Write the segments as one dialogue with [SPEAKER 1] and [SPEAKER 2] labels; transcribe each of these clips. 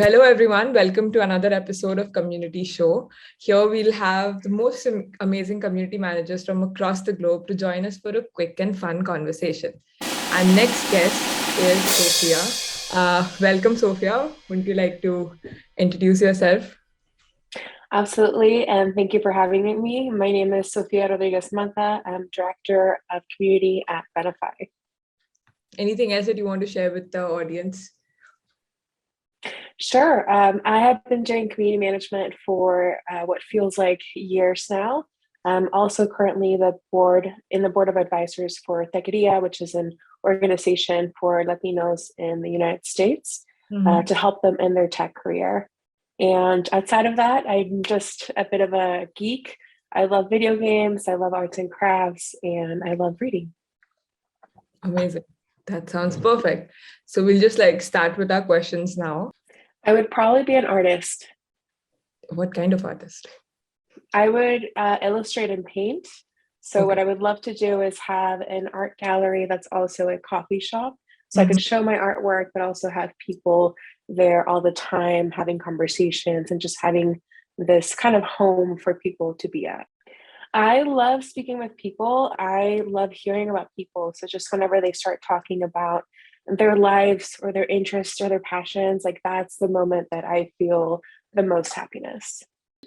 [SPEAKER 1] Hello, everyone. Welcome to another episode of Community Show. Here we'll have the most amazing community managers from across the globe to join us for a quick and fun conversation. Our next guest is Sofía. Welcome, Sofía. Wouldn't you like to introduce yourself?
[SPEAKER 2] Absolutely, and thank you for having me. My name is Sofía Rodríguez. I'm Director of Community at Benify.
[SPEAKER 1] Anything else that you want to share with the audience?
[SPEAKER 2] Sure. I have been doing community management for what feels like years now. I'm also currently in the board of advisors for Threado, which is an organization for Latinos in the United States to help them in their tech career. And outside of that, I'm just a bit of a geek. I love video games, I love arts and crafts, and I love reading.
[SPEAKER 1] Amazing. That sounds perfect. So we'll just start with our questions now.
[SPEAKER 2] I would probably be an artist.
[SPEAKER 1] What kind of artist?
[SPEAKER 2] I would illustrate and paint. So What I would love to do is have an art gallery that's also a coffee shop. So I could show my artwork, but also have people there all the time having conversations and just having this kind of home for people to be at. I love speaking with people. I love hearing about people. So just whenever they start talking about their lives or their interests or their passions, that's the moment that I feel the most happiness.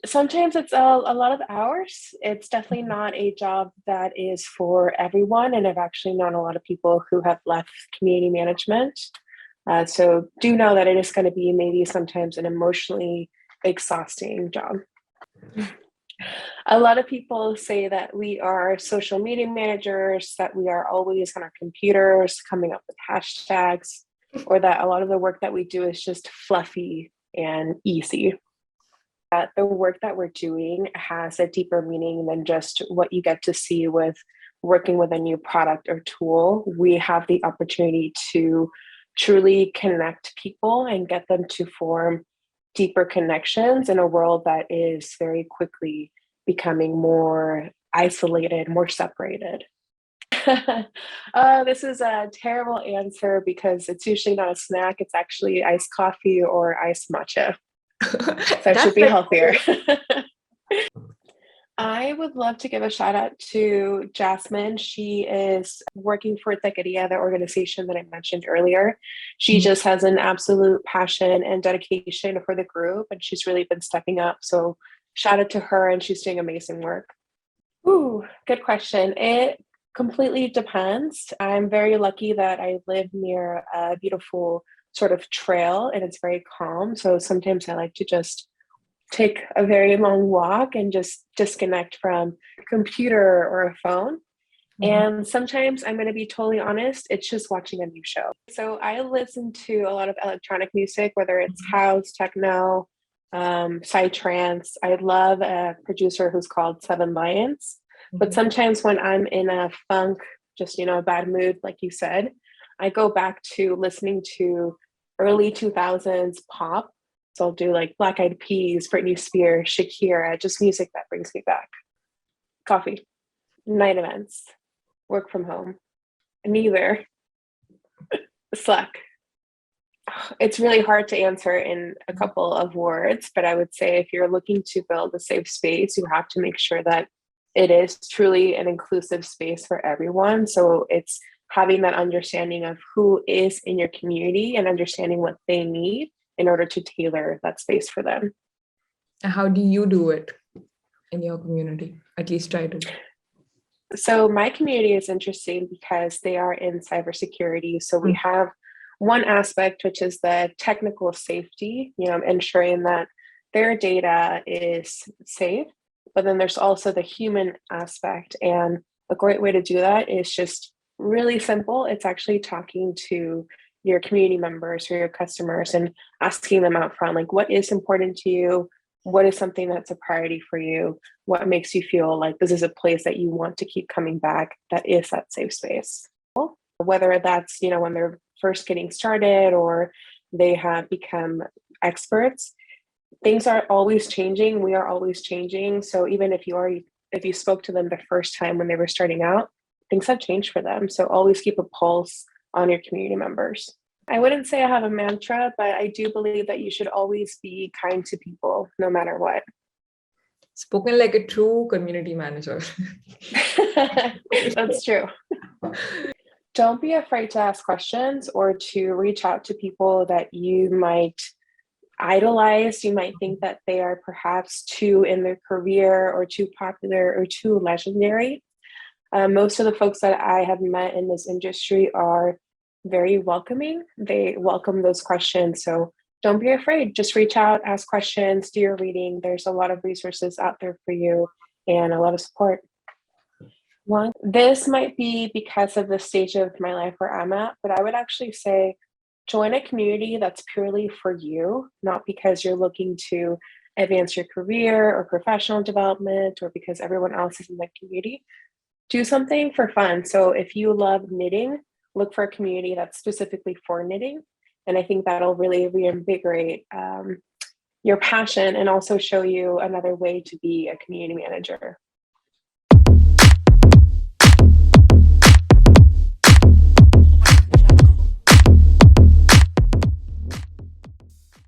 [SPEAKER 2] Sometimes it's a lot of hours. It's definitely not a job that is for everyone. And I've actually known a lot of people who have left community management. So do know that it is going to be maybe sometimes an emotionally exhausting job. A lot of people say that we are social media managers, that we are always on our computers coming up with hashtags, or that a lot of the work that we do is just fluffy and easy. The work that we're doing has a deeper meaning than just what you get to see with working with a new product or tool. We have the opportunity to truly connect people and get them to form deeper connections in a world that is very quickly becoming more isolated, more separated. This is a terrible answer because it's usually not a snack. It's actually iced coffee or iced matcha. So it should be healthier. I would love to give a shout out to Jasmine. She is working for Threado, the organization that I mentioned earlier. She just has an absolute passion and dedication for the group, and she's really been stepping up. So shout out to her, and she's doing amazing work. Ooh, good question. It completely depends. I'm very lucky that I live near a beautiful sort of trail, and it's very calm. So sometimes I like to just take a very long walk and just disconnect from a computer or a phone. And sometimes, I'm going to be totally honest, it's just watching a new show. So I listen to a lot of electronic music, whether it's house, techno, psytrance. I love a producer who's called Seven Lions. But sometimes when I'm in a funk, just, a bad mood, like you said, I go back to listening to early 2000s pop. So I'll do Black Eyed Peas, Britney Spears, Shakira, just music that brings me back. Coffee, night events, work from home, neither. Slack. It's really hard to answer in a couple of words, but I would say if you're looking to build a safe space, you have to make sure that it is truly an inclusive space for everyone. So it's having that understanding of who is in your community and understanding what they need in order to tailor that space for them.
[SPEAKER 1] How do you do it in your community? At least try to.
[SPEAKER 2] So my community is interesting because they are in cybersecurity. So we have one aspect, which is the technical safety, ensuring that their data is safe. But then there's also the human aspect. And a great way to do that is just really simple. It's actually talking to your community members or your customers and asking them out front, what is important to you? What is something that's a priority for you? What makes you feel like this is a place that you want to keep coming back, that is that safe space? Whether that's, when they're first getting started or they have become experts, things are always changing. We are always changing. So even if you spoke to them the first time when they were starting out, things have changed for them. So always keep a pulse on your community members. I wouldn't say I have a mantra, but I do believe that you should always be kind to people, no matter what.
[SPEAKER 1] Spoken like a true community manager.
[SPEAKER 2] That's true. Don't be afraid to ask questions or to reach out to people that you might idolize. You might think that they are perhaps too in their career or too popular or too legendary. Most of the folks that I have met in this industry are very welcoming. They welcome those questions. So don't be afraid. Just reach out, ask questions, do your reading. There's a lot of resources out there for you and a lot of support. This might be because of the stage of my life where I'm at, but I would actually say join a community that's purely for you, not because you're looking to advance your career or professional development or because everyone else is in that community. Do something for fun. So if you love knitting, look for a community that's specifically for knitting. And I think that'll really reinvigorate your passion and also show you another way to be a community manager.